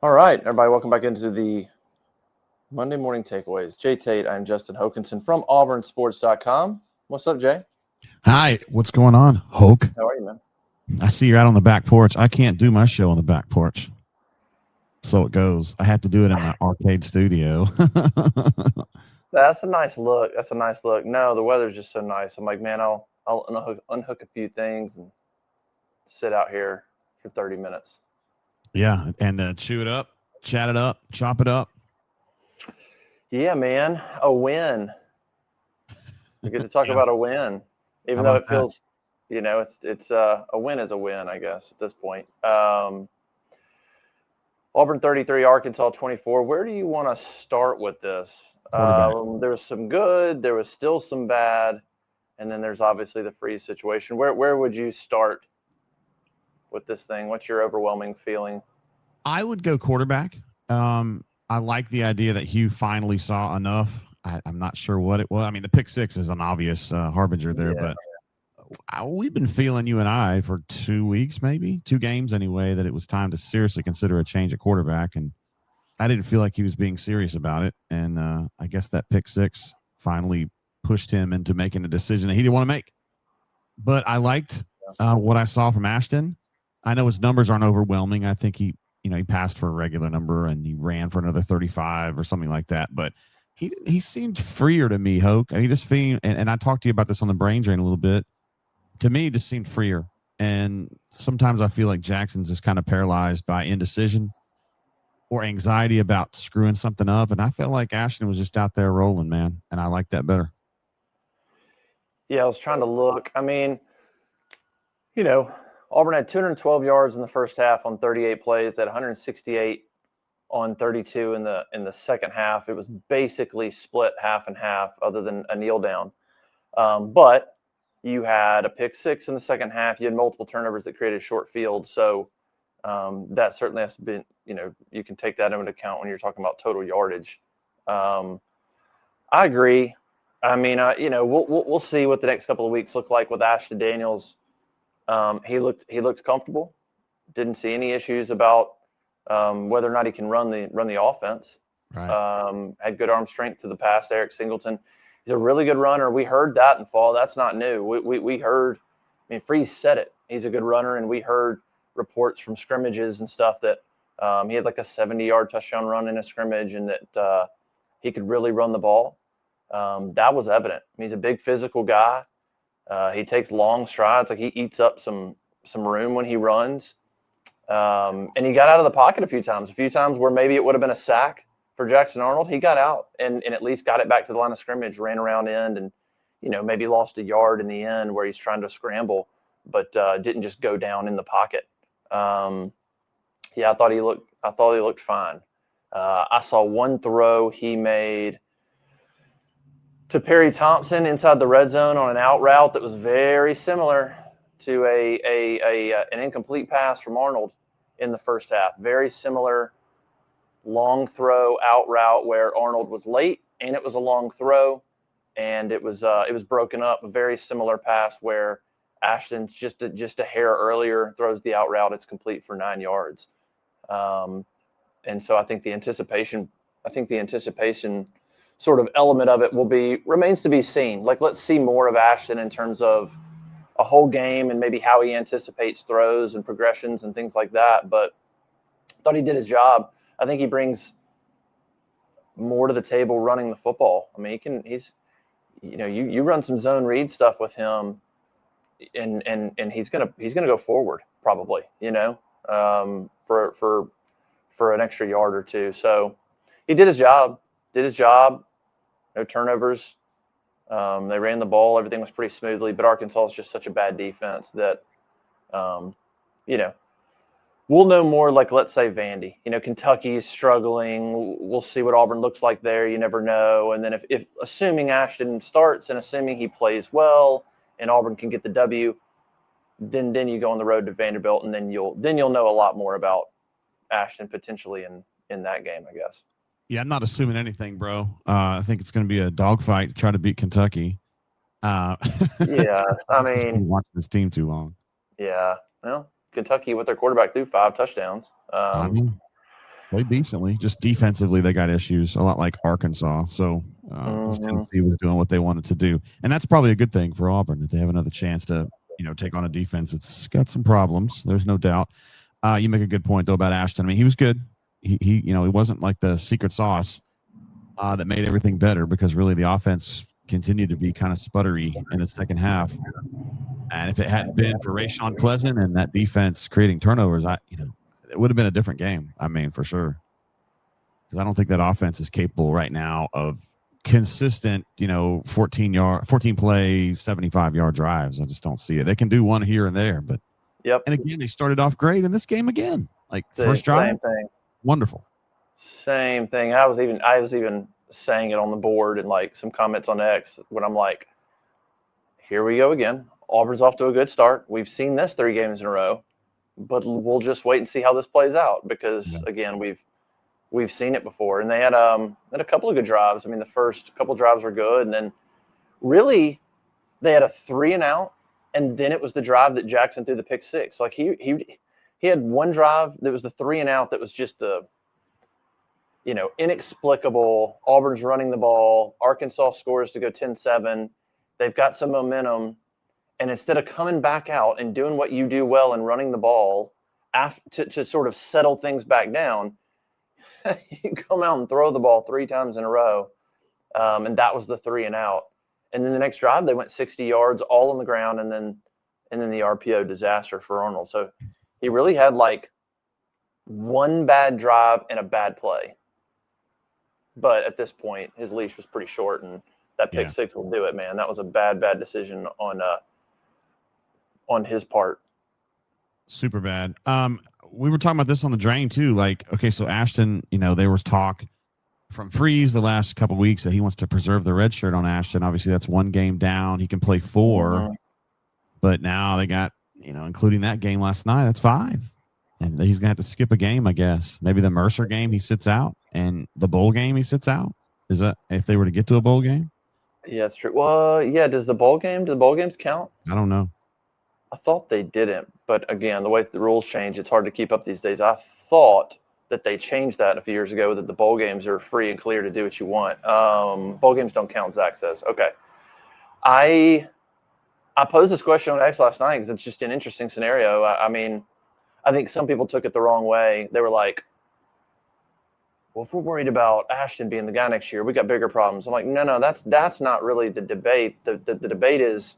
All right, everybody, welcome back into the Monday Morning Takeaways. Jay Tate, I'm Justin Hokanson from auburnsports.com. What's up, Jay? Hi, what's going on, Hoke? How are you, man? I see you're out on the back porch. I can't do my show on the back porch. So it goes. I have to do it in my arcade studio. That's a nice look. That's a nice look. No, the weather's just so nice. I'm like, man, I'll unhook a few things and sit out here for 30 minutes. Yeah, and chew it up, chat it up, chop it up. Yeah, man, a win. We get to talk Yeah. about a win, How even though about it that? feels, it's a win is a win, I guess, at this point. Auburn 33, Arkansas 24. Where do you want to start with this? Quarterback. There was some good, there was still some bad, and then there's obviously the freeze situation. Where would you start with this thing? What's your overwhelming feeling? I would go quarterback. I like the idea that Hugh finally saw enough. I'm not sure what it was. I mean, the pick six is an obvious harbinger there, Yeah. but we've been feeling, you and I, for 2 weeks, maybe 2 games anyway, that it was time to seriously consider a change at quarterback. And I didn't feel like he was being serious about it. And I guess that pick six finally pushed him into making a decision that he didn't want to make. But I liked what I saw from Ashton. I know his numbers aren't overwhelming. I think he passed for a regular number and he ran for another 35 or something like that. But he seemed freer to me, Hoke. He just seemed, and I talked to you about this on the brain drain a little bit. To me, it just seemed freer. And sometimes I feel like Jackson's just kind of paralyzed by indecision or anxiety about screwing something up. And I felt like Ashton was just out there rolling, man. And I like that better. Yeah, I was trying to look. I mean, Auburn had 212 yards in the first half on 38 plays, had 168 on 32 in the second half. It was basically split half and half, other than a kneel down. But you had a pick six in the second half. You had multiple turnovers that created short fields. So that certainly has been, you can take that into account when you're talking about total yardage. I agree. I mean, we'll see what the next couple of weeks look like with Ashton Daniels. He looked comfortable. Didn't see any issues about whether or not he can run the offense. Right. Had good arm strength to the pass. Eric Singleton, he's a really good runner. We heard that in fall. That's not new. We heard. I mean, Freeze said it. He's a good runner, and we heard reports from scrimmages and stuff that he had like a 70-yard touchdown run in a scrimmage, and that he could really run the ball. That was evident. I mean, he's a big physical guy. He takes long strides. Like, he eats up some room when he runs. And he got out of the pocket a few times where maybe it would have been a sack for Jackson Arnold. He got out and at least got it back to the line of scrimmage, ran around end, and maybe lost a yard in the end where he's trying to scramble, but didn't just go down in the pocket. Yeah, I thought he looked fine. I saw one throw he made to Perry Thompson inside the red zone on an out route that was very similar to an incomplete pass from Arnold in the first half. Very similar long throw out route where Arnold was late, and it was a long throw, and it was broken up. A very similar pass where Ashton's just a hair earlier throws the out route. It's complete for 9 yards. And so I think the anticipation sort of element of it remains to be seen. Like, let's see more of Ashton in terms of a whole game and maybe how he anticipates throws and progressions and things like that. But I thought he did his job. I think he brings more to the table running the football. I mean, you run some zone read stuff with him, and he's gonna go forward probably, for an extra yard or two. So he did his job. No turnovers. They ran the ball. Everything was pretty smoothly. But Arkansas is just such a bad defense that, we'll know more. Like, let's say Vandy. Kentucky is struggling. We'll see what Auburn looks like there. You never know. And then if assuming Ashton starts and assuming he plays well and Auburn can get the W, then you go on the road to Vanderbilt, and then you'll know a lot more about Ashton potentially in that game, I guess. Yeah, I'm not assuming anything, bro. I think it's going to be a dogfight to try to beat Kentucky. Yeah, I Just been mean, watching this team too long. yeah. Well, Kentucky with their quarterback threw 5 touchdowns. I mean, played decently. Just defensively, they got issues, a lot like Arkansas. So just Tennessee was doing what they wanted to do, and that's probably a good thing for Auburn that they have another chance to take on a defense that's got some problems. There's no doubt. You make a good point though about Ashton. I mean, he was good. He he wasn't like the secret sauce that made everything better, because really the offense continued to be kind of sputtery in the second half. And if it hadn't been for Rashawn Pleasant and that defense creating turnovers, it would have been a different game. I mean, for sure, because I don't think that offense is capable right now of consistent, 14 play, 75-yard drives. I just don't see it. They can do one here and there, but and again, they started off great in this game again. Like first drive, same thing. Wonderful. Same thing. I was even saying it on the board and like some comments on X when I'm like, here we go again. Auburn's off to a good start. We've seen this 3 games in a row, but we'll just wait and see how this plays out because again, we've seen it before. And they had a couple of good drives. I mean, the first couple of drives were good, and then really they had a 3-and-out, and then it was the drive that Jackson threw the pick 6. Like he had one drive that was the 3-and-out that was just the inexplicable. Auburn's running the ball. Arkansas scores to go 10-7. They've got some momentum. And instead of coming back out and doing what you do well and running the ball to sort of settle things back down, you come out and throw the ball 3 times in a row. And that was the 3-and-out. And then the next drive, they went 60 yards all on the ground, and then the RPO disaster for Arnold. So he really had like one bad drive and a bad play. But at this point, his leash was pretty short, and that pick 6 will do it, man. That was a bad decision on his part. Super bad. We were talking about this on the drain too. Like, okay, so Ashton, there was talk from Freeze the last couple of weeks that he wants to preserve the red shirt on Ashton. Obviously, that's 1 game down. He can play 4, but now they got, including that game last night, that's 5. And he's gonna have to skip a game, I guess. Maybe the Mercer game he sits out, and the bowl game he sits out. Is that if they were to get to a bowl game? Yeah, that's true. Well, yeah. Do the bowl games count? I don't know. I thought they didn't, but again, the way the rules change, it's hard to keep up these days. I thought that they changed that a few years ago, that the bowl games are free and clear to do what you want. Bowl games don't count, Zach says. Okay. I posed this question on X last night because it's just an interesting scenario. I mean, I think some people took it the wrong way. They were like, well, if we're worried about Ashton being the guy next year, we got bigger problems. I'm like, no, that's not really the debate. The debate is,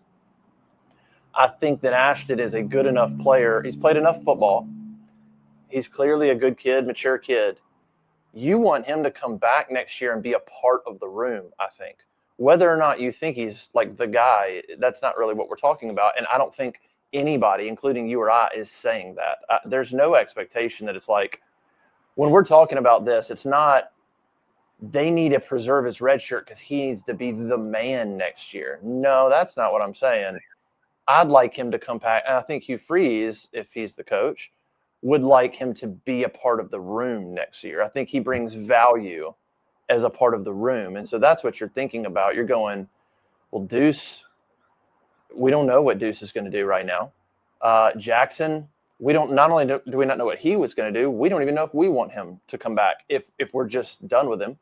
I think that Ashton is a good enough player. He's played enough football. He's clearly a good kid, mature kid. You want him to come back next year and be a part of the room, I think. Whether or not you think he's like the guy, that's not really what we're talking about. And I don't think anybody, including you or I, is saying that. There's no expectation that it's like, when we're talking about this, it's not they need to preserve his red shirt because he needs to be the man next year. No, that's not what I'm saying. I'd like him to come back, and I think Hugh Freeze, if he's the coach, would like him to be a part of the room next year. I think he brings value as a part of the room. And so that's what you're thinking about. You're going, well, Deuce, we don't know what Deuce is going to do right now. Jackson, we don't, not only do we not know what he was going to do, we don't even know if we want him to come back if we're just done with him.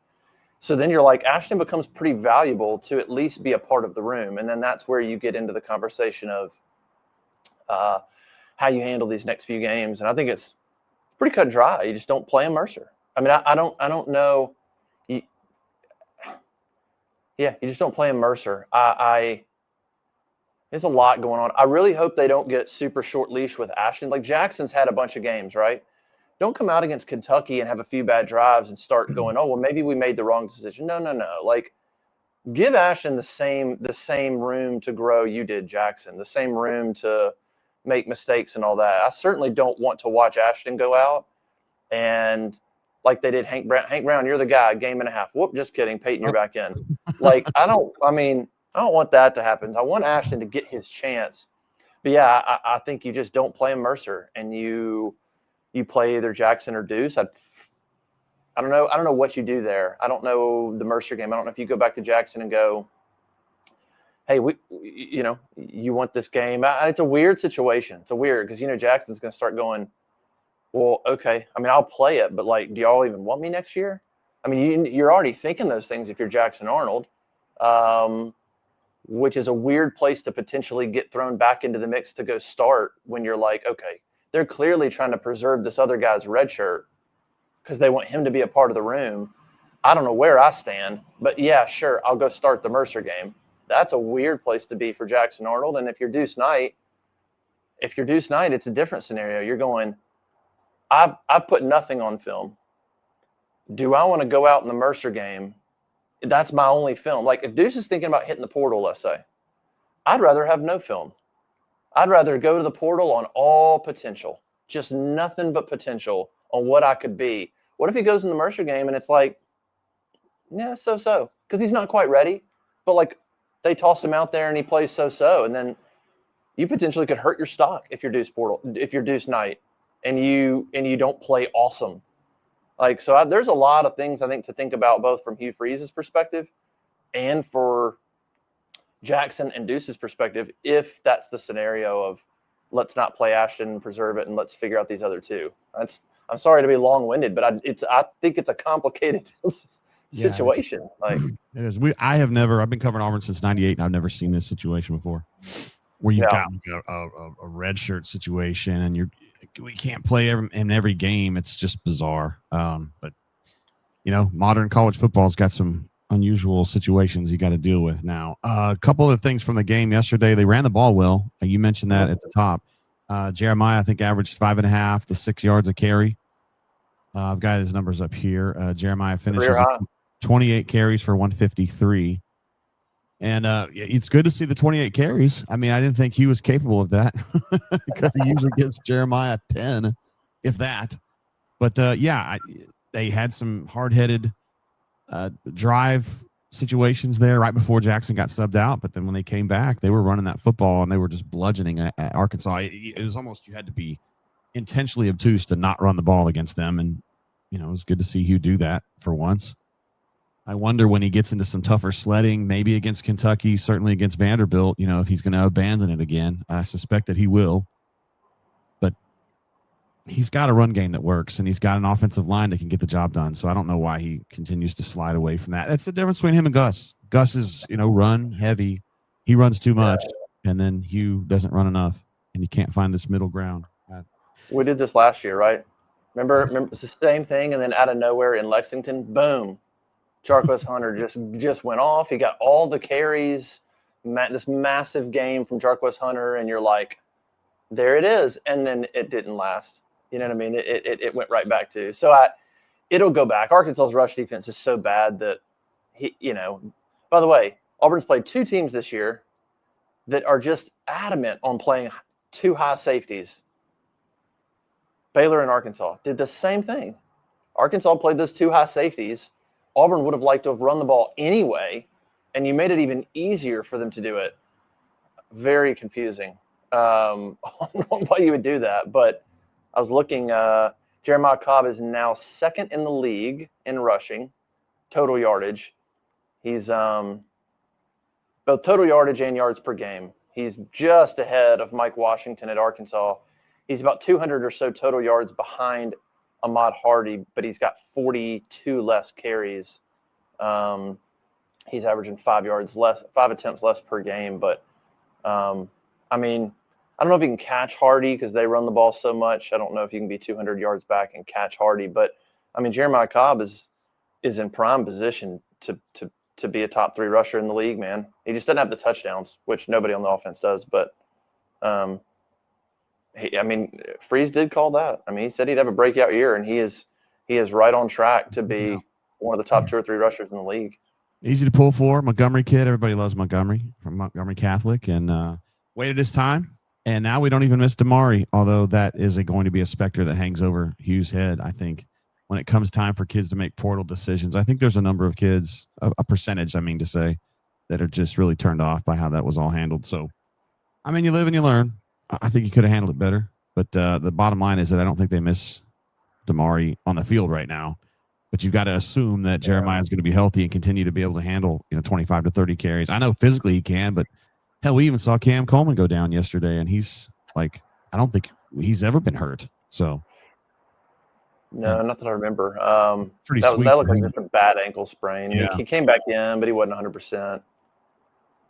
So then you're like, Ashton becomes pretty valuable to at least be a part of the room. And then that's where you get into the conversation of how you handle these next few games. And I think it's pretty cut and dry. You just don't play him Mercer. I mean, I don't know. You just don't play him Mercer. There's a lot going on. I really hope they don't get super short leash with Ashton. Like Jackson's had a bunch of games, right? Don't come out against Kentucky and have a few bad drives and start going, oh, well, maybe we made the wrong decision. No. Like, give Ashton the same room to grow you did, Jackson, the same room to make mistakes and all that. I certainly don't want to watch Ashton go out and like they did Hank Brown, you're the guy, game and a half. Whoop, just kidding. Peyton, you're back in. Like, I don't want that to happen. I want Ashton to get his chance. But yeah, I think you just don't play him Mercer and you play either Jackson or Deuce. I don't know. I don't know what you do there. I don't know the Mercer game. I don't know if you go back to Jackson and go, hey, you want this game. It's a weird situation. It's a weird because, Jackson's going to start going, Well, okay. I mean, I'll play it, but like, do y'all even want me next year? I mean, you're already thinking those things if you're Jackson Arnold, um, which is a weird place to potentially get thrown back into the mix to go start when you're like, okay, they're clearly trying to preserve this other guy's red shirt because they want him to be a part of the room. I don't know where I stand, but yeah, sure, I'll go start the Mercer game. That's a weird place to be for Jackson Arnold. And if you're Deuce Knight, it's a different scenario. You're going, I've put nothing on film. Do I want to go out in the Mercer game? That's my only film. Like if Deuce is thinking about hitting the portal, let's say, I'd rather have no film. I'd rather go to the portal on all potential, just nothing but potential on what I could be. What if he goes in the Mercer game and it's like, yeah, so, because he's not quite ready, but like they toss him out there and he plays so, and then you potentially could hurt your stock if you're Deuce Knight, and you don't play awesome. Like so, there's a lot of things I think to think about both from Hugh Freeze's perspective and for Jackson and Deuce's perspective, if that's the scenario of let's not play Ashton and preserve it and let's figure out these other two. I'm sorry to be long-winded, but I think it's a complicated situation. Like it is. I've been covering Auburn since '98, and I've never seen this situation before, where you've got like a red shirt situation, and we can't play in every game. It's just bizarre. But modern college football's got some unusual situations you got to deal with now. A couple of things from the game yesterday. They ran the ball well. You mentioned that at the top. Jeremiah, I think, averaged 5.5 to 6 yards a carry. I've got his numbers up here. Jeremiah finishes 28 carries for 153. And it's good to see the 28 carries. I mean, I didn't think he was capable of that because he usually gives Jeremiah 10, if that. But, they had some hard-headed drive situations there right before Jackson got subbed out. But then when they came back, they were running that football, and they were just bludgeoning at Arkansas. It was almost you had to be intentionally obtuse to not run the ball against them. And, it was good to see Hugh do that for once. I wonder when he gets into some tougher sledding, maybe against Kentucky, certainly against Vanderbilt, if he's going to abandon it again. I suspect that he will. But he's got a run game that works, and he's got an offensive line that can get the job done. So I don't know why he continues to slide away from that. That's the difference between him and Gus. Gus is, run heavy. He runs too much, and then Hugh doesn't run enough, and you can't find this middle ground. We did this last year, right? Remember it's the same thing, and then out of nowhere in Lexington, boom, Jarquez Hunter just went off. He got all the carries, this massive game from Jarquez Hunter, and you're like, there it is. And then it didn't last. You know what I mean? It went right back to. So it'll go back. Arkansas's rush defense is so bad that by the way, Auburn's played two teams this year that are just adamant on playing two high safeties. Baylor and Arkansas did the same thing. Arkansas played those two high safeties. Auburn would have liked to have run the ball anyway, and you made it even easier for them to do it. Very confusing on why you would do that. But I was looking, Jeremiah Cobb is now second in the league in rushing, total yardage. He's both total yardage and yards per game. He's just ahead of Mike Washington at Arkansas. He's about 200 or so total yards behind Ahmad Hardy, but he's got 42 less carries. He's averaging 5 attempts less per game. But, I mean, I don't know if you can catch Hardy because they run the ball so much. I don't know if you can be 200 yards back and catch Hardy. But, I mean, Jeremiah Cobb is in prime position to be a top 3 rusher in the league, man. He just doesn't have the touchdowns, which nobody on the offense does. But, Freeze did call that. I mean, he said he'd have a breakout year, and he is right on track to be one of the top 2 or 3 rushers in the league. Easy to pull for. Montgomery kid. Everybody loves Montgomery from Montgomery Catholic, and waited his time. And now we don't even miss Damari, although that is going to be a specter that hangs over Hugh's head, I think, when it comes time for kids to make portal decisions. I think there's a number of kids, a percentage, to say, that are just really turned off by how that was all handled. So, I mean, you live and you learn. I think he could have handled it better. But the bottom line is that I don't think they miss Damari on the field right now. But you've got to assume that Jeremiah is going to be healthy and continue to be able to handle 25 to 30 carries. I know physically he can, but hell, we even saw Cam Coleman go down yesterday, and he's like, I don't think he's ever been hurt. So No, not that I remember. Pretty That sweet looked for like him. just a bad ankle sprain. Yeah. He came back in, but he wasn't 100%.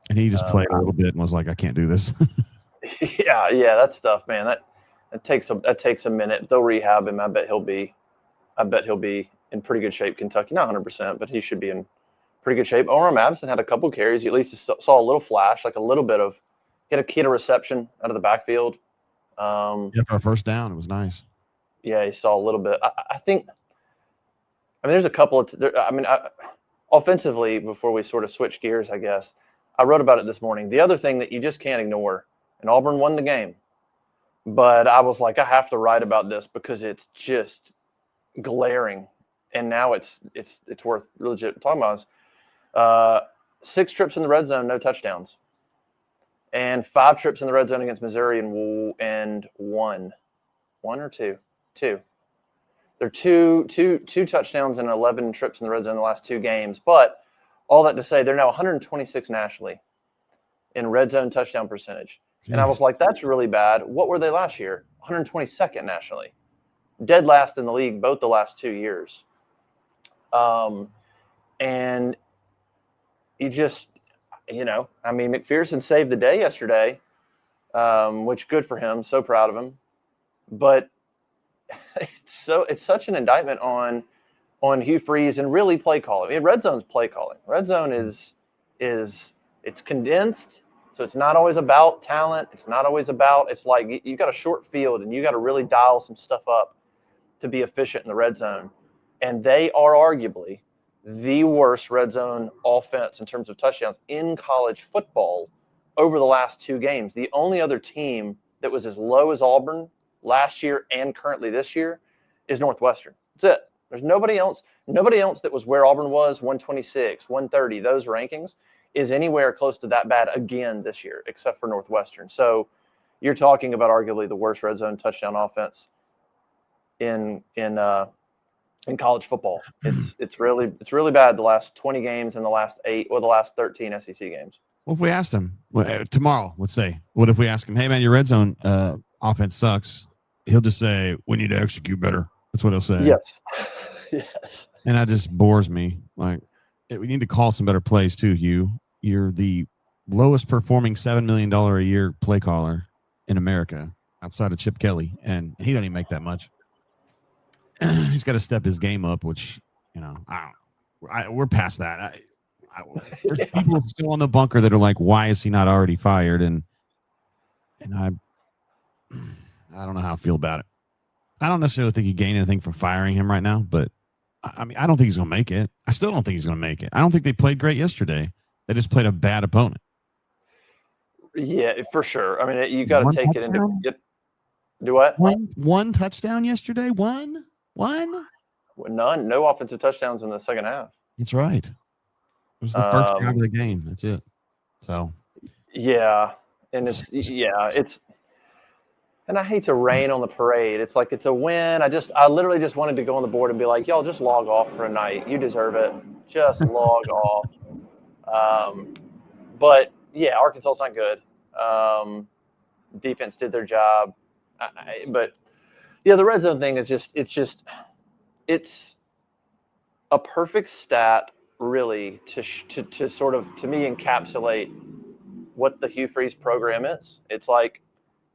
And he just played a little bit and was like, I can't do this. Yeah, that stuff, man. That takes a minute. They'll rehab him. I bet he'll be in pretty good shape. Kentucky, not 100%, but he should be in pretty good shape. Orem Abson had a couple carries. You at least saw a little flash, like a little bit of. He had a reception out of the backfield. Yeah, for a first down, it was nice. Yeah, he saw a little bit. I think. I mean, there's a couple of. Offensively, before we sort of switch gears, I guess I wrote about it this morning. The other thing that you just can't ignore, and Auburn won the game, but I was like, I have to write about this because it's just glaring, and now it's worth legit talking about. Is, 6 trips in the red zone, no touchdowns, and 5 trips in the red zone against Missouri, and one or two. There are two touchdowns and 11 trips in the red zone in the last 2 games. But all that to say, they're now 126 nationally in red zone touchdown percentage. Jeez. And I was like, that's really bad. What were they last year? 122nd nationally. Dead last in the league both the last 2 years. And you just, McPherson saved the day yesterday, which good for him. So proud of him. But it's such an indictment on Hugh Freeze and really play calling. I mean, red zone's play calling. Red zone is it's condensed, so it's not always about talent. It's not always about. It's like you got a short field and you got to really dial some stuff up to be efficient in the red zone. And they are arguably the worst red zone offense in terms of touchdowns in college football over the last 2 games. The only other team that was as low as Auburn last year and currently this year is Northwestern. That's it. There's nobody else that was where Auburn was, 126, 130, those rankings, is anywhere close to that bad again this year, except for Northwestern. So you're talking about arguably the worst red zone touchdown offense in college football. It's really bad the last 20 games and the last 8 or the last 13 SEC games. Well, if we asked him tomorrow, let's say, what if we ask him, hey man, your red zone offense sucks? He'll just say, we need to execute better. That's what he'll say. Yes. And that just bores me. Like, we need to call some better plays too, Hugh. You're the lowest performing $7 million a year play caller in America outside of Chip Kelly. And he doesn't even make that much. He's got to step his game up, which, we're past that. There's people still in the bunker that are like, why is he not already fired? And I don't know how I feel about it. I don't necessarily think he gained anything from firing him right now, but I mean, I don't think he's going to make it. I still don't think he's going to make it. I don't think they played great yesterday. They just played a bad opponent. Yeah, for sure. I mean, you got to take it into do what? One touchdown yesterday? One? None. No offensive touchdowns in the second half. That's right. It was the first drive of the game. That's it. So. Yeah, and and I hate to rain on the parade. It's like it's a win. I literally just wanted to go on the board and be like, y'all just log off for a night. You deserve it. Just log off. But yeah, Arkansas's not good. Defense did their job. But yeah, the red zone thing is it's a perfect stat really to sort of, to me, encapsulate what the Hugh Freeze program is. It's like,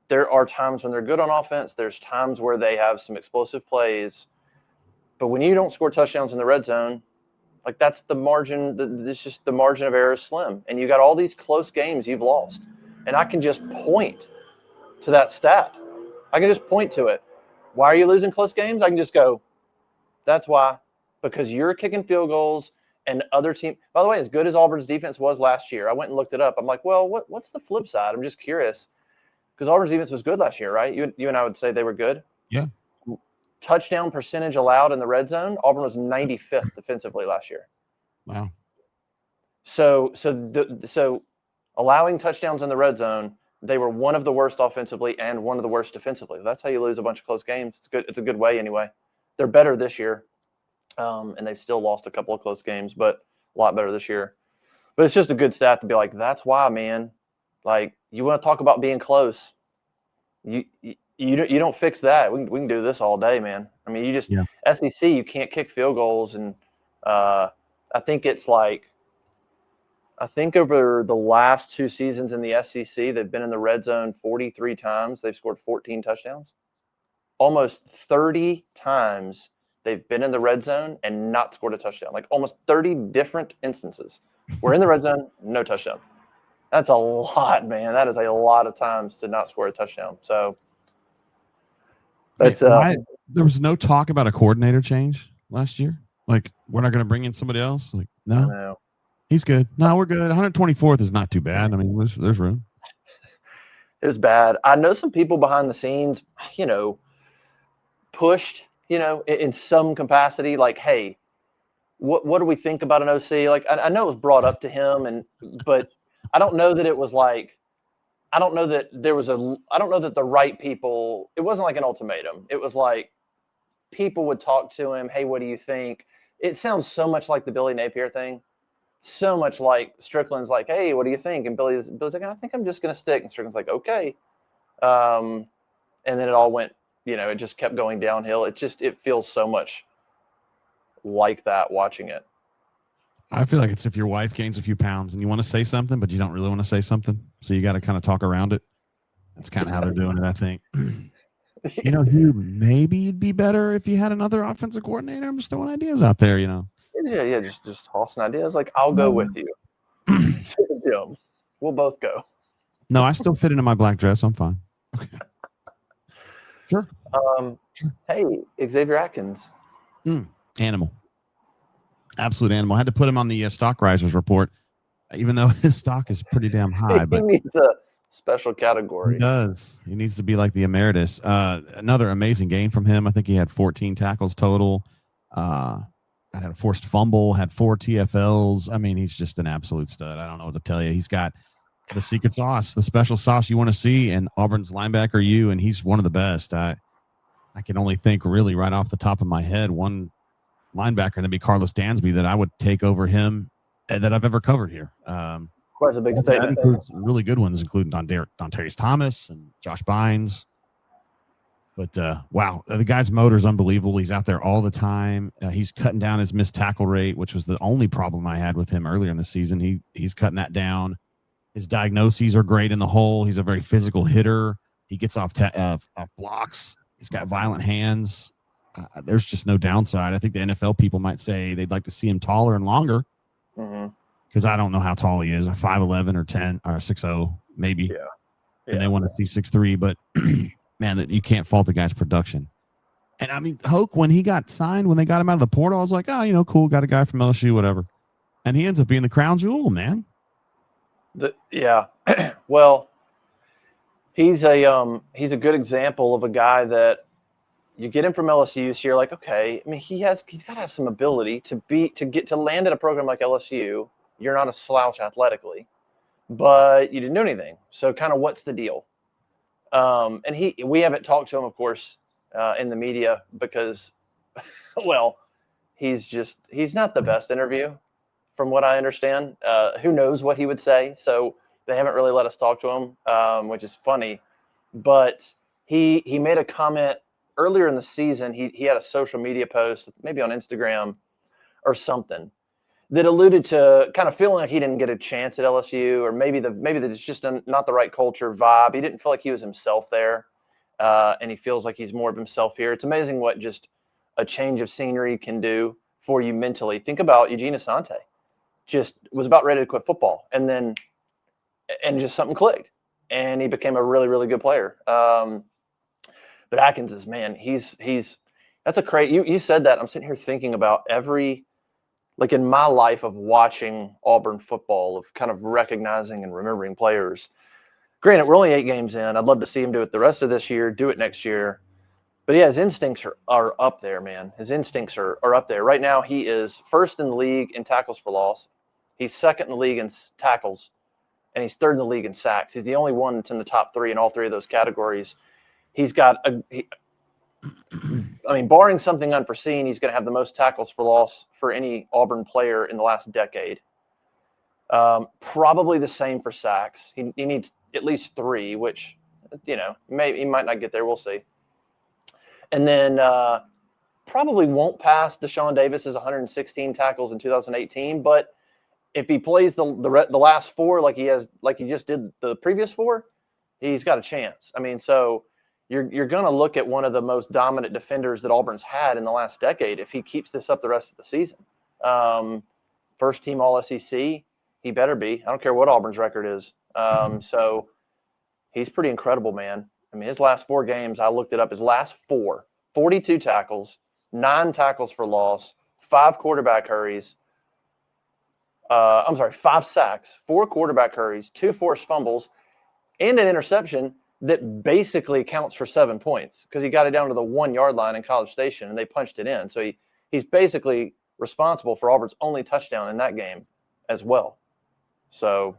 there are times when they're good on offense. There's times where they have some explosive plays. But when you don't score touchdowns in the red zone, like that's the margin. It's just the margin of error is slim. And you got all these close games you've lost. And I can just point to that stat. I can just point to it. Why are you losing close games? I can just go, that's why. Because you're kicking field goals and other team. By the way, as good as Auburn's defense was last year, I went and looked it up. I'm like, well, what's the flip side? I'm just curious. Because Auburn's defense was good last year, right? You and I would say they were good. Yeah. Touchdown percentage allowed in the red zone, Auburn was 95th defensively last year. Wow. So allowing touchdowns in the red zone, they were one of the worst offensively and one of the worst defensively. That's how you lose a bunch of close games. It's a good way anyway. They're better this year, and they've still lost a couple of close games, but a lot better this year. But it's just a good stat to be like, that's why, man. Like, you want to talk about being close. You don't fix that. We can do this all day, man. I mean, you just Yeah. SEC, you can't kick field goals, and I think it's like I think over the last 2 seasons in the SEC, they've been in the red zone 43 times. They've scored 14 touchdowns. Almost 30 times they've been in the red zone and not scored a touchdown. Like almost 30 different instances. We're in the red zone, no touchdown. That's a lot, man. That is a lot of times to not score a touchdown. So that's there was no talk about a coordinator change last year. Like, we're not going to bring in somebody else. Like, I no, know. he's good. No, we're good. 124th is not too bad. I mean, there's room. It was bad. I know some people behind the scenes, pushed, in some capacity, like, hey, what do we think about an OC? Like, I know it was brought up to him, but I don't know that it was like, I don't know that I don't know that the right people, it wasn't like an ultimatum. It was like people would talk to him, hey, what do you think? It sounds so much like the Billy Napier thing. So much like Strickland's like, hey, what do you think? And Billy's like, I think I'm just going to stick. And Strickland's like, okay. And then it all went, it just kept going downhill. It feels so much like that watching it. I feel like it's if your wife gains a few pounds and you want to say something, but you don't really want to say something. So you got to kind of talk around it. That's kind of how they're doing it, I think. Hugh, maybe you'd be better if you had another offensive coordinator. I'm just throwing ideas out there, Yeah, just tossing ideas. Like, I'll go with you to the gym. We'll both go. No, I still fit into my black dress. I'm fine. Okay. Sure. Hey, Xavier Atkins. Animal. Absolute animal. I had to put him on the stock risers report, even though his stock is pretty damn high. But he needs a special category. He does. He needs to be like the emeritus. Another amazing game from him. I think he had 14 tackles total. Had a forced fumble, had 4 TFLs. I mean, he's just an absolute stud. I don't know what to tell you. He's got the secret sauce, the special sauce you want to see, and Auburn's linebacker, you, and he's one of the best. I can only think really right off the top of my head, one linebacker, that'd be Carlos Dansby, that I would take over him that I've ever covered here. Quite a big statement. That includes really good ones, including Dontarius Thomas and Josh Bynes. But, wow, the guy's motor is unbelievable. He's out there all the time. He's cutting down his missed tackle rate, which was the only problem I had with him earlier in the season. He's cutting that down. His diagnoses are great in the hole. He's a very physical hitter. He gets off blocks. He's got violent hands. There's just no downside. I think the NFL people might say they'd like to see him taller and longer, because I don't know how tall he is, 5'11" or 10 or 6'0", maybe. Yeah. And they want to see 6'3", but man, that you can't fault the guy's production. And I mean, Hoke, when he got signed, when they got him out of the portal, I was like, oh, cool, got a guy from LSU, whatever. And he ends up being the crown jewel, man. Yeah. Well, he's a good example of a guy that you get him from LSU, so you're like, okay. I mean, he's got to have some ability to land at a program like LSU. You're not a slouch athletically, but you didn't do anything. So kind of what's the deal? And we haven't talked to him, of course, in the media because, well, he's not the best interview from what I understand. Who knows what he would say? So they haven't really let us talk to him, which is funny. But he made a comment earlier in the season. He had a social media post, maybe on Instagram or something, that alluded to kind of feeling like he didn't get a chance at LSU, or maybe that it's just not the right culture vibe. He didn't feel like he was himself there, and he feels like he's more of himself here. It's amazing what just a change of scenery can do for you mentally. Think about Eugene Asante. Just was about ready to quit football, and just something clicked, and he became a really, really good player. But Atkins is, man, that's a crazy. You said that. I'm sitting here thinking about like in my life of watching Auburn football, of kind of recognizing and remembering players. Granted, we're only 8 games in. I'd love to see him do it the rest of this year, do it next year. But yeah, his instincts are up there, man. His instincts are up there. Right now, he is first in the league in tackles for loss. He's second in the league in tackles, and he's third in the league in sacks. He's the only one that's in the top 3 in all 3 of those categories. He's got barring something unforeseen, he's going to have the most tackles for loss for any Auburn player in the last decade. Probably the same for sacks. He needs at least 3, which maybe he might not get there. We'll see. And then probably won't pass Deshaun Davis's 116 tackles in 2018. But if he plays the last 4 like he just did the previous 4, he's got a chance. I mean, so you're going to look at one of the most dominant defenders that Auburn's had in the last decade if he keeps this up the rest of the season. First team All SEC, he better be. I don't care what Auburn's record is. So he's pretty incredible, man. I mean, his last 4 games, I looked it up. His last 4, 42 tackles, 9 tackles for loss, 5 quarterback hurries. 5 sacks, 4 quarterback hurries, 2 forced fumbles, and an interception that basically counts for 7 points because he got it down to the 1-yard line in College Station and they punched it in. So he's basically responsible for Auburn's only touchdown in that game as well. So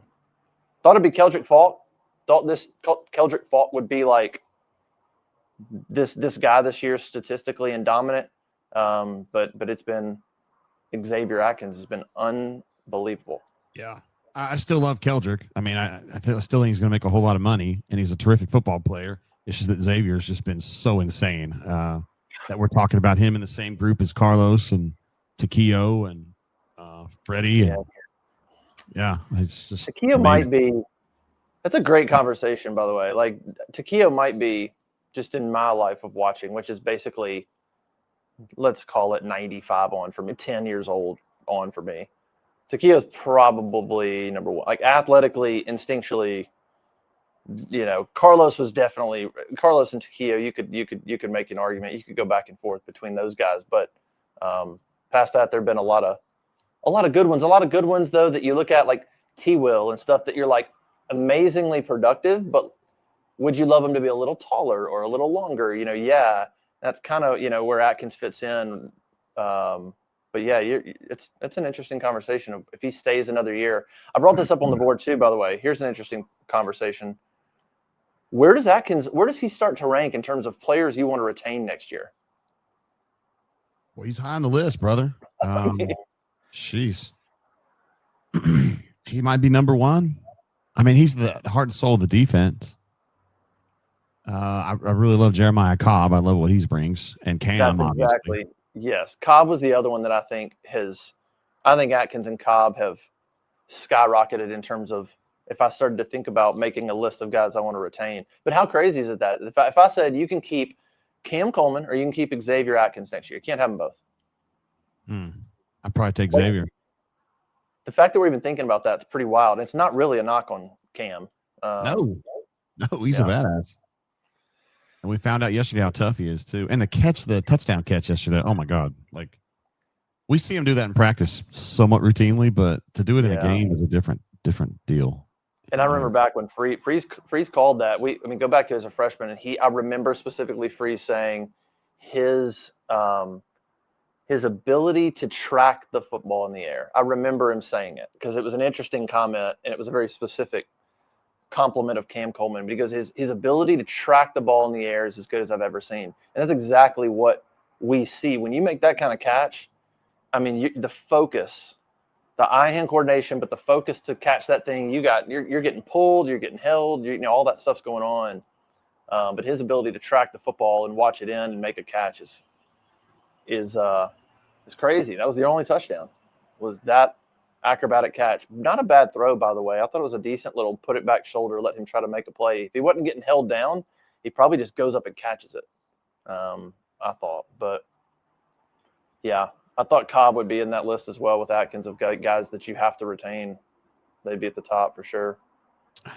thought it'd be Keldrick Faulk. Thought this Keldrick Faulk would be like this guy this year statistically and dominant. But it's been Xavier Atkins has been unbelievable. Yeah. I still love Keldrick. I mean, I still think he's going to make a whole lot of money, and he's a terrific football player. It's just that Xavier's just been so insane that we're talking about him in the same group as Carlos and Takeo and Freddie. Yeah, it's just Takeo might be. That's a great conversation, by the way. Like Takeo might be just in my life of watching, which is basically, let's call it 95 on for me, 10 years old on for me. Takeo's probably number 1. Like athletically, instinctually, Carlos and Takeo. You could make an argument. You could go back and forth between those guys, but past that, there've been a lot of good ones. A lot of good ones though that you look at like T-Will and stuff that you're like amazingly productive, but would you love him to be a little taller or a little longer? Yeah, that's kind of where Atkins fits in. But yeah, it's an interesting conversation of if he stays another year. I brought this up on the board too, by the way. Here's an interesting conversation. Where does he start to rank in terms of players you want to retain next year? Well, he's high on the list, brother. Jeez. He might be number 1. I mean, he's the heart and soul of the defense. I really love Jeremiah Cobb. I love what he brings. And Cam, that's exactly. Obviously. Yes, Cobb was the other one that I think Atkins and Cobb have skyrocketed in terms of if I started to think about making a list of guys I want to retain. But how crazy is it that if I said you can keep Cam Coleman or you can keep Xavier Atkins next year, you can't have them both. I'd probably take Xavier. The fact that we're even thinking about that's pretty wild. It's not really a knock on Cam. No, he's a badass. And we found out yesterday how tough he is too. And the touchdown catch yesterday. Oh my God. Like we see him do that in practice somewhat routinely, but to do it in a game is a different deal. And I remember back when Freeze called that. Go back to as a freshman, and I remember specifically Freeze saying his ability to track the football in the air. I remember him saying it because it was an interesting comment and it was a very specific compliment of Cam Coleman because his ability to track the ball in the air is as good as I've ever seen. And that's exactly what we see. When you make that kind of catch, I mean, the focus, the eye-hand coordination, but the focus to catch that thing, you're getting pulled, you're getting held, all that stuff's going on. But his ability to track the football and watch it in and make a catch is crazy. That was the only touchdown, was that acrobatic catch. Not a bad throw, by the way. I thought it was a decent little put it back shoulder, let him try to make a play. If he wasn't getting held down, he probably just goes up and catches it. I thought, but yeah, I thought Cobb would be in that list as well with Atkins of guys that you have to retain. They'd be at the top for sure.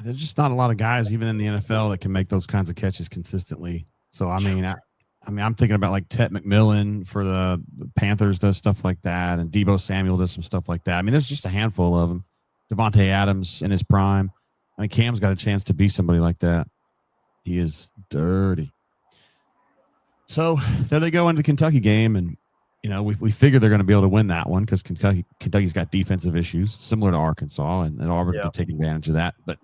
There's just not a lot of guys, even in the NFL, that can make those kinds of catches consistently. So, I mean, I'm thinking about like Tate McMillan for the Panthers does stuff like that, and Deebo Samuel does some stuff like that. I mean, there's just a handful of them. Devontae Adams in his prime. I mean, Cam's got a chance to be somebody like that. He is dirty. So there they go into the Kentucky game, and we figure they're going to be able to win that one because Kentucky's got defensive issues similar to Arkansas, and Auburn could take advantage of that. But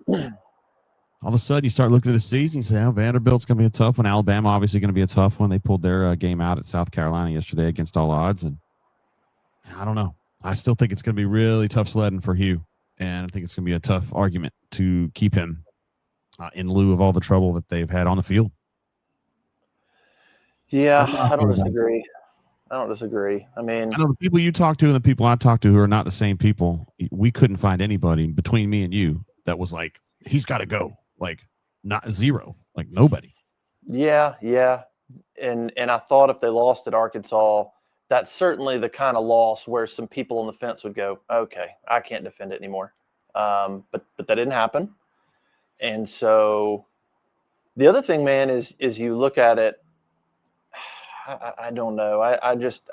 all of a sudden, you start looking at the season, you say, Vanderbilt's going to be a tough one. Alabama, obviously, going to be a tough one. They pulled their game out at South Carolina yesterday against all odds. And I don't know. I still think it's going to be really tough sledding for Hugh. And I think it's going to be a tough argument to keep him in lieu of all the trouble that they've had on the field. Yeah, I don't disagree. I mean, I know the people you talk to and the people I talk to who are not the same people. We couldn't find anybody between me and you that was like, he's got to go. Like, not zero. Like, nobody. yeah. And I thought if they lost at Arkansas, that's certainly the kind of loss where some people on the fence would go, okay, I can't defend it anymore. But that didn't happen. And so the other thing, man, is you look at it. I don't know. I just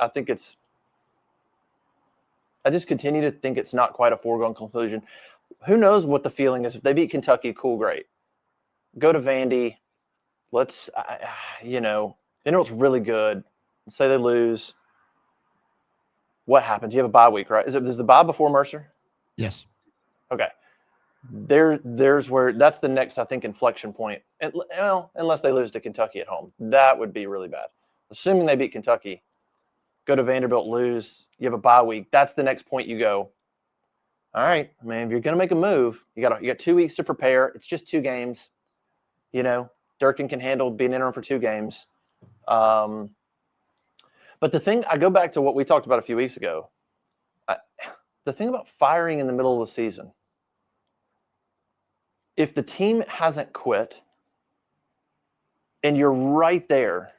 continue to think it's not quite a foregone conclusion. Who knows what the feeling is? If they beat Kentucky, cool, great. Go to Vandy. Let's, it's really good. Let's say they lose. What happens? You have a bye week, right? Is the bye before Mercer? Yes. Okay. There's where that's the next, I think, inflection point. And, well, unless they lose to Kentucky at home, that would be really bad. Assuming they beat Kentucky, go to Vanderbilt, lose, you have a bye week. That's the next point you go, all right, man, if you're going to make a move, you got 2 weeks to prepare. It's just 2 games. Durkin can handle being interim for 2 games. But the thing, I go back to what we talked about a few weeks ago. The thing about firing in the middle of the season, if the team hasn't quit and you're right there,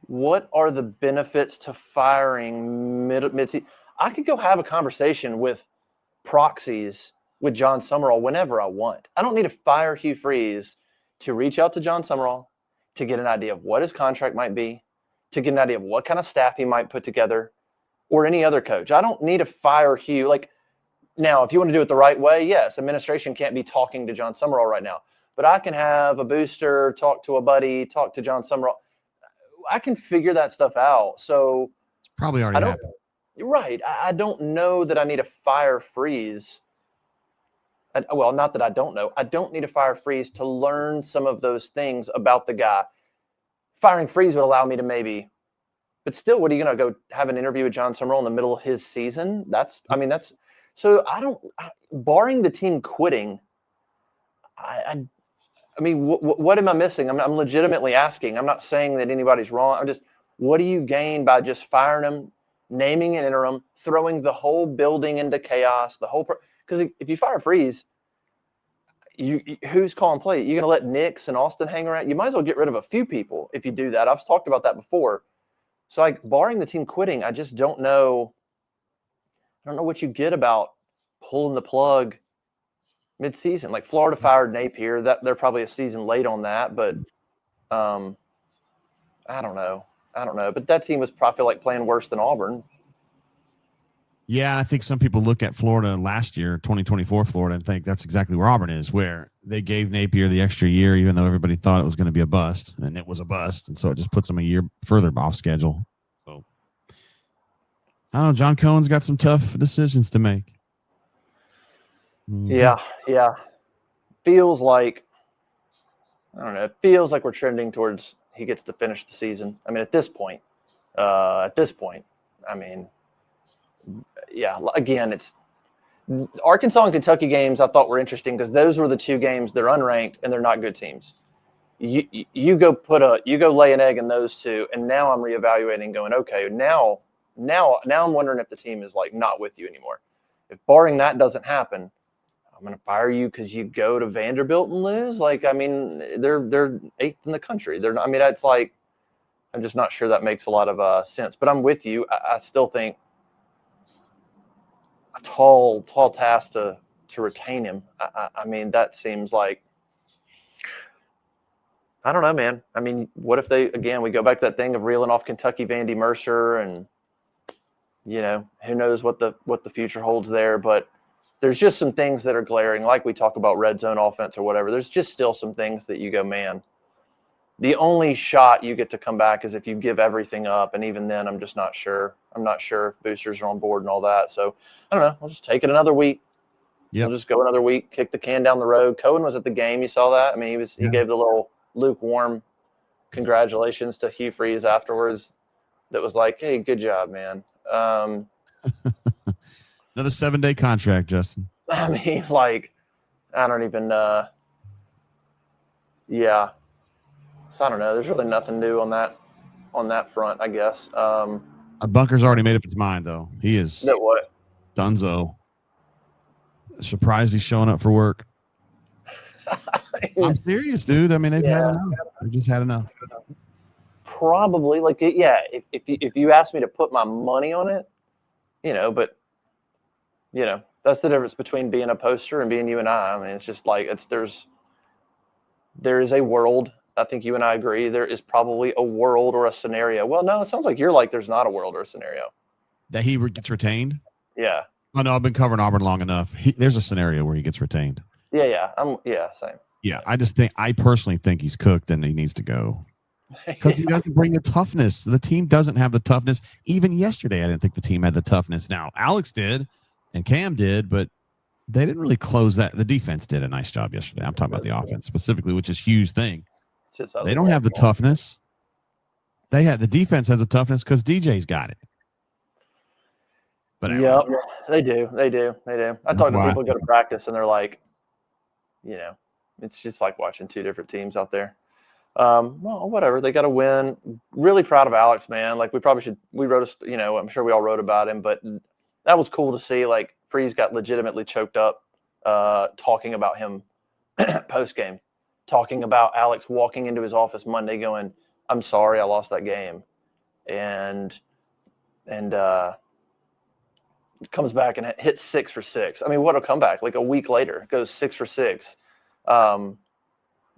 what are the benefits to firing mid-season? I could go have a conversation with proxies with John Summerall whenever I want. I don't need to fire Hugh Freeze to reach out to John Summerall to get an idea of what his contract might be, to get an idea of what kind of staff he might put together, or any other coach. I don't need to fire Hugh. Like, now, if you want to do it the right way, yes, administration can't be talking to John Summerall right now. But I can have a booster talk to a buddy, talk to John Summerall. I can figure that stuff out. So it's probably already happened. Right. I don't know that I need to fire Freeze. Well, not that I don't know. I don't need to fire Freeze to learn some of those things about the guy. Firing Freeze would allow me to maybe, but still, what are you going to go have an interview with John Summerall in the middle of his season? So barring the team quitting, what am I missing? I'm legitimately asking. I'm not saying that anybody's wrong. What do you gain by just firing them, naming an interim, throwing the whole building into chaos, because if you fire Freeze, who's calling play? You're going to let Nix and Austin hang around? You might as well get rid of a few people if you do that. I've talked about that before. So, barring the team quitting, I just don't know. I don't know what you get about pulling the plug mid-season. Like, Florida fired Napier. That they're probably a season late on that, but I don't know. But that team was probably like playing worse than Auburn. Yeah, I think some people look at Florida last year, 2024 Florida, and think that's exactly where Auburn is, where they gave Napier the extra year, even though everybody thought it was going to be a bust, and it was a bust, and so it just puts them a year further off schedule. So, I don't know. John Cohen's got some tough decisions to make. Mm-hmm. Yeah. Feels like, I don't know, it feels like we're trending towards he gets to finish the season. I mean, at this point, I mean, yeah, again, it's Arkansas and Kentucky games I thought were interesting because those were the 2 games. They're unranked and they're not good teams. You go lay an egg in those 2, and now I'm reevaluating, going, okay, now I'm wondering if the team is like not with you anymore. If barring that doesn't happen, I'm going to fire you because you go to Vanderbilt and lose. Like, I mean, they're 8th in the country. That's like, I'm just not sure that makes a lot of sense. But I'm with you. I still think a tall task to retain him. I mean, that seems like, I don't know, man. I mean, what if we go back to that thing of reeling off Kentucky, Vandy, Mercer, and who knows what the future holds there. But there's just some things that are glaring, like we talk about red zone offense or whatever. There's just still some things that you go, man, the only shot you get to come back is if you give everything up. And even then, I'm just not sure. I'm not sure if boosters are on board and all that. So I don't know. I'll just take it another week. Yep. We'll just go another week, kick the can down the road. Cohen was at the game. You saw that? I mean, he gave the little lukewarm congratulations to Hugh Freeze afterwards. That was like, hey, good job, man. Another 7-day contract, Justin. I mean, like, I don't even Yeah. So I don't know. There's really nothing new on that front, I guess. Bunker's already made up his mind, though. He is That what? Dunzo. Surprised he's showing up for work. I'm serious, dude. I mean, they've had enough. They've just had enough. Probably, like, yeah. If you asked me to put my money on it, but that's the difference between being a poster and being you and I. I mean, it's just like there is a world. I think you and I agree. There is probably a world or a scenario. Well, no, it sounds like you're like there's not a world or a scenario that he gets retained. Yeah. Oh no, I've been covering Auburn long enough. There's a scenario where he gets retained. Yeah. Same. Yeah, I personally think he's cooked and he needs to go because he doesn't bring the toughness. The team doesn't have the toughness. Even yesterday, I didn't think the team had the toughness. Now Alex did, and Cam did, but they didn't really close that. The defense did a nice job yesterday. I'm talking about the offense specifically, which is Hugh's thing. They don't have the toughness. The defense has the toughness because DJ's got it. But anyway. Yep, they do. I talk to people who go to practice and they're like, it's just like watching two different teams out there. Well, whatever. They got to win. Really proud of Alex, man. Like we wrote I'm sure we all wrote about him, but that was cool to see. Like Freeze got legitimately choked up talking about him post game, talking about Alex walking into his office Monday going, "I'm sorry, I lost that game," and comes back and hits 6 for 6. I mean, what a comeback! Like a week later, goes 6 for 6.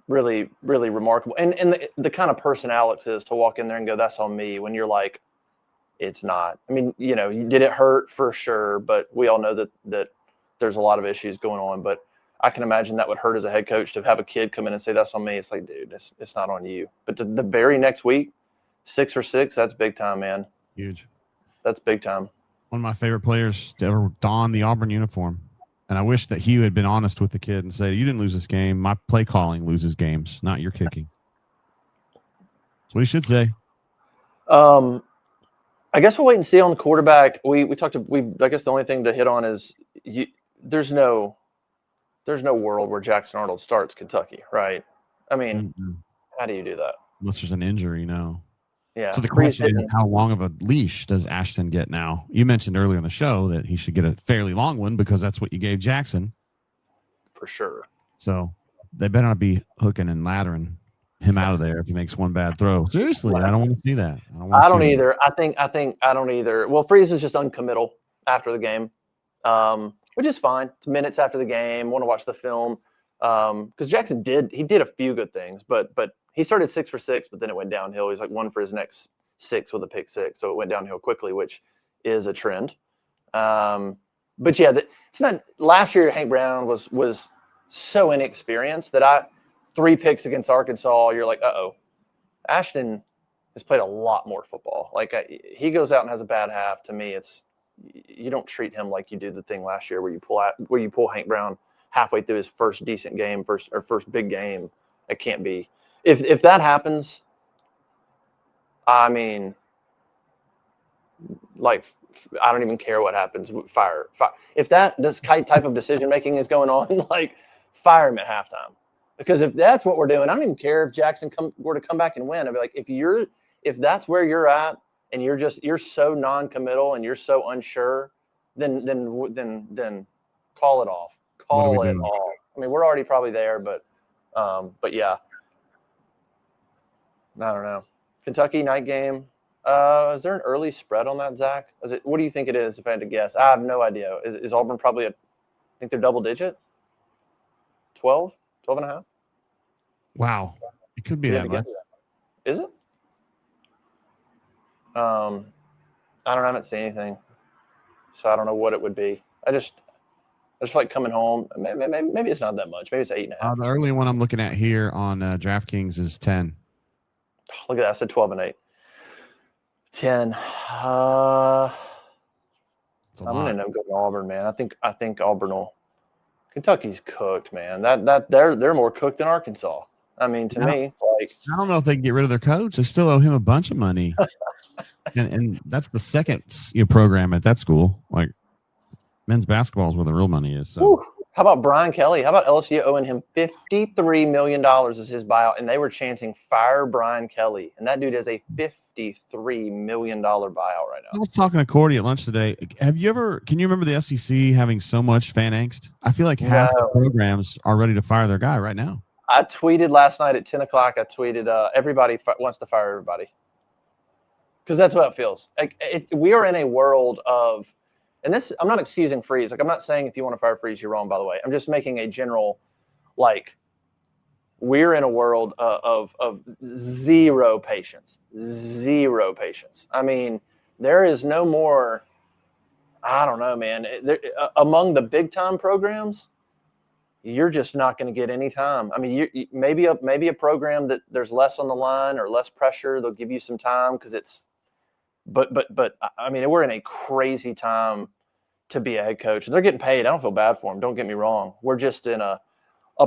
Really, really remarkable. And the kind of person Alex is to walk in there and go, "That's on me," when you're like, it's not. I mean, did it hurt for sure, but we all know that there's a lot of issues going on. But I can imagine that would hurt as a head coach to have a kid come in and say, "That's on me." It's like, dude, it's not on you. But the very next week, 6 for 6, that's big time, man. Huge. That's big time. One of my favorite players to ever don the Auburn uniform. And I wish that Hugh had been honest with the kid and say, "You didn't lose this game. My play calling loses games, not your kicking." That's what he should say. I guess we'll wait and see on the quarterback. I guess the only thing to hit on is there's no world where Jackson Arnold starts Kentucky, right? I mean, How do you do that? Unless there's an injury, no. Yeah. So the question is, how long of a leash does Ashton get now? You mentioned earlier in the show that he should get a fairly long one because that's what you gave Jackson. For sure. So they better not be hooking and laddering him out of there if he makes one bad throw. Seriously, I don't want to see that. I don't either. I think I don't either. Well, Freeze is just uncommittal after the game, which is fine. It's minutes after the game. Want to watch the film because Jackson did a few good things, but he started 6 for 6, but then it went downhill. He's like 1 for his next 6 with a pick 6, so it went downhill quickly, which is a trend. But yeah, it's not. Last year, Hank Brown was so inexperienced that 3 picks against Arkansas. You're like, uh-oh. Ashton has played a lot more football. Like he goes out and has a bad half. To me, you don't treat him like you did the thing last year where you pull Hank Brown halfway through his first decent game, first big game. It can't be. If that happens, I mean, like, I don't even care what happens. Fire. If this type of decision making is going on, like, fire him at halftime. Because if that's what we're doing, I don't even care if Jackson were to come back and win. I'd be like, if that's where you're at and you're so non-committal and you're so unsure, then call it off. Call it off. I mean, we're already probably there, but yeah. I don't know. Kentucky night game. Is there an early spread on that, Zach? What do you think it is, if I had to guess? I have no idea. Is Auburn probably I think they're double digit? 12 and a half? Wow. It could be that much. Is it? I don't know. I haven't seen anything. So I don't know what it would be. I just feel like coming home. Maybe it's not that much. Maybe it's 8.5. The early one I'm looking at here on DraftKings is 10. Look at that. I said 12 and 8. 10. I'm going to go to Auburn, man. I think Auburn will. Kentucky's cooked, man. That they're more cooked than Arkansas. I mean, to me, like, I don't know if they can get rid of their coach. They still owe him a bunch of money, and that's the second program at that school. Like, men's basketball is where the real money is. So. How about Brian Kelly? How about LSU owing him $53 million as his buyout, and they were chanting fire Brian Kelly, and that dude is a $53 million buyout right I now. was talking to Cordy at lunch today. Can you remember the SEC having so much fan angst? I feel like half the programs are ready to fire their guy right now. I tweeted last night at 10 o'clock, everybody wants to fire everybody. Because that's what it feels. We are in a world of, and this, I'm not excusing Freeze. Like, I'm not saying if you want to fire Freeze, you're wrong, by the way. I'm just making a general, like, we're in a world of zero patience. Zero patience. I mean, there is no more, I don't know, man. Among the big time programs, you're just not going to get any time. I mean, maybe a program that there's less on the line or less pressure, they'll give you some time because it's, but I mean, we're in a crazy time to be a head coach. They're getting paid. I don't feel bad for them. Don't get me wrong. We're just in a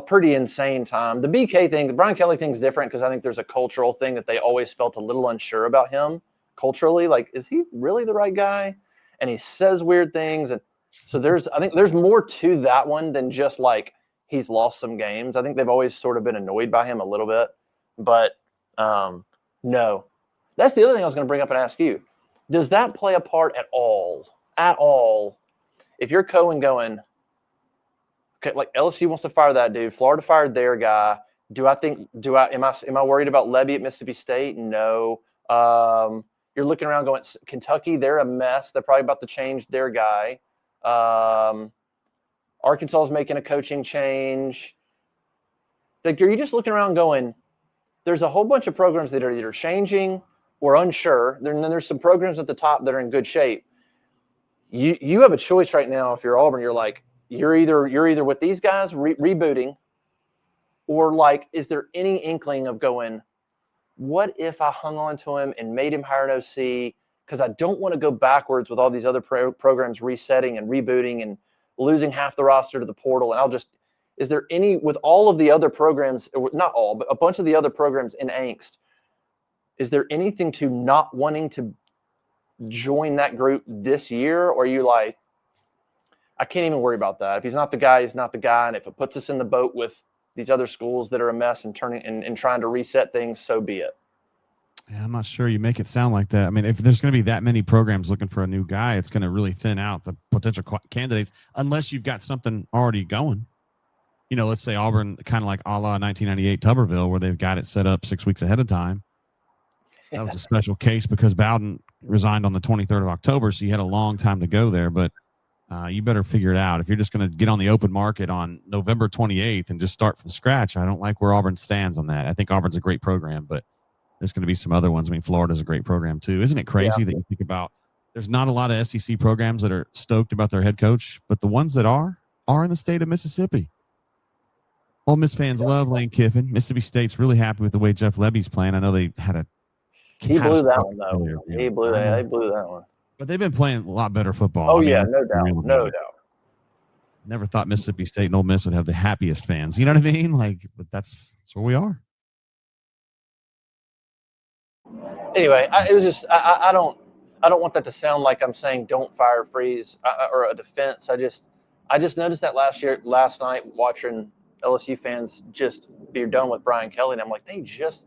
pretty insane time. The BK thing, the Brian Kelly thing is different because I think there's a cultural thing that they always felt a little unsure about him culturally. Like, is he really the right guy? And he says weird things. And so I think there's more to that one than just like he's lost some games. I think they've always sort of been annoyed by him a little bit. But no. That's the other thing I was going to bring up and ask you. Does that play a part at all? At all? If you're Cohen going, okay, like LSU wants to fire that dude, Florida fired their guy. Am I worried about Levy at Mississippi State? No. You're looking around going, Kentucky, they're a mess. They're probably about to change their guy. Arkansas is making a coaching change. Like, are you just looking around going, there's a whole bunch of programs that are either changing or unsure. Then there's some programs at the top that are in good shape. You have a choice right now. If you're Auburn, you're like, you're either with these guys rebooting, or like, is there any inkling of going, what if I hung on to him and made him hire an OC? Because I don't want to go backwards with all these other programs resetting and rebooting and losing half the roster to the portal. And is there any, with all of the other programs, not all, but a bunch of the other programs in angst, is there anything to not wanting to join that group this year? Or are you like, I can't even worry about that. If he's not the guy, he's not the guy. And if it puts us in the boat with these other schools that are a mess and trying to reset things, so be it. Yeah, I'm not sure you make it sound like that. I mean, if there's going to be that many programs looking for a new guy, it's going to really thin out the potential candidates unless you've got something already going. You know, let's say Auburn, kind of like a la 1998 Tuberville, where they've got it set up 6 weeks ahead of time. That was a special case because Bowden resigned on the 23rd of October, so you had a long time to go there. But you better figure it out. If you're just going to get on the open market on November 28th and just start from scratch, I don't like where Auburn stands on that. I think Auburn's a great program, but there's going to be some other ones. I mean, Florida's a great program too. Isn't it crazy that you think about there's not a lot of SEC programs that are stoked about their head coach, but the ones that are in the state of Mississippi. Ole Miss fans love Lane Kiffin. Mississippi State's really happy with the way Jeff Lebby's playing. I know they had a he blew that one though. They blew that one. But they've been playing a lot better football. Oh, no doubt. No doubt. Never thought Mississippi State and Ole Miss would have the happiest fans. You know what I mean? Like, but that's where we are. Anyway, I don't want that to sound like I'm saying don't fire Freeze or a defense. I just noticed that last night watching LSU fans just be done with Brian Kelly, and I'm like, he's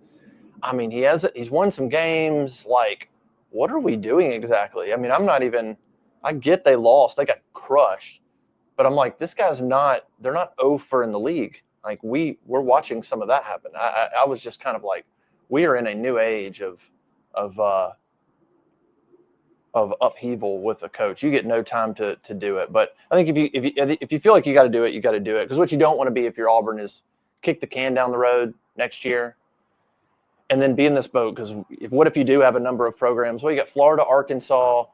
won some games. Like, what are we doing exactly? I mean, I get they lost. They got crushed. But I'm like, this guy's they're not 0-for in the league. Like, we're watching some of that happen. I was just kind of like, we are in a new age of upheaval with a coach. You get no time to do it. But I think if you feel like you got to do it, you got to do it. Because what you don't want to be if you're Auburn is kick the can down the road next year and then be in this boat. Because what if you do have a number of programs? Well, you got Florida, Arkansas,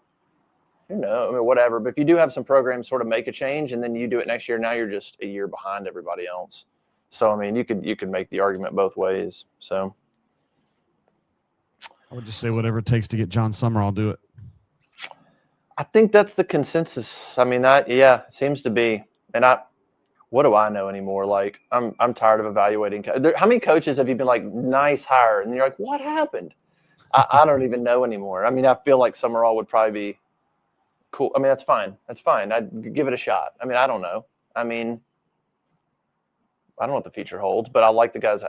whatever. But if you do have some programs sort of make a change and then you do it next year, now you're just a year behind everybody else. So, I mean, you could make the argument both ways. So I would just say whatever it takes to get John Summer, I'll do it. I think that's the consensus. I mean, it seems to be. And what do I know anymore? Like, I'm tired of evaluating. How many coaches have you been like, nice hire? And you're like, what happened? I don't even know anymore. I mean, I feel like Summerall would probably be cool. I mean, that's fine. That's fine. I'd give it a shot. I mean, I don't know. I mean, I don't know what the future holds, but I like the guy's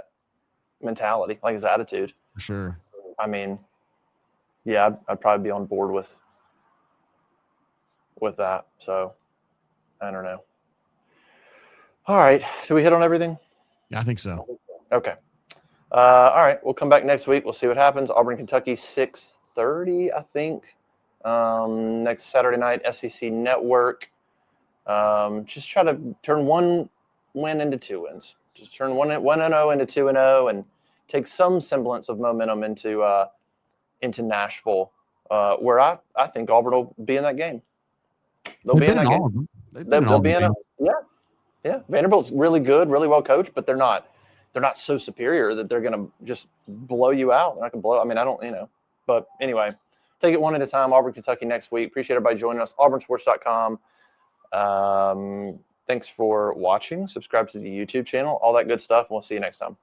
mentality, like his attitude. For sure. I mean, yeah, I'd probably be on board with that. So I don't know. All right. Did we hit on everything? Yeah, I think so. Okay. All right. We'll come back next week. We'll see what happens. Auburn, Kentucky, 6:30, I think. Next Saturday night, SEC Network. Just try to turn one win into 2 wins. Just turn 1-0 into 2-0 and take some semblance of momentum into Nashville, where I think Auburn will be in that game. They'll be in that game. They'll be in it. Yeah. Vanderbilt's really good, really well coached, but they're not so superior that they're going to just blow you out. They're not going to blow. I mean, I don't, But anyway, take it one at a time. Auburn, Kentucky next week. Appreciate everybody joining us. AuburnSports.com. Thanks for watching. Subscribe to the YouTube channel. All that good stuff. And we'll see you next time.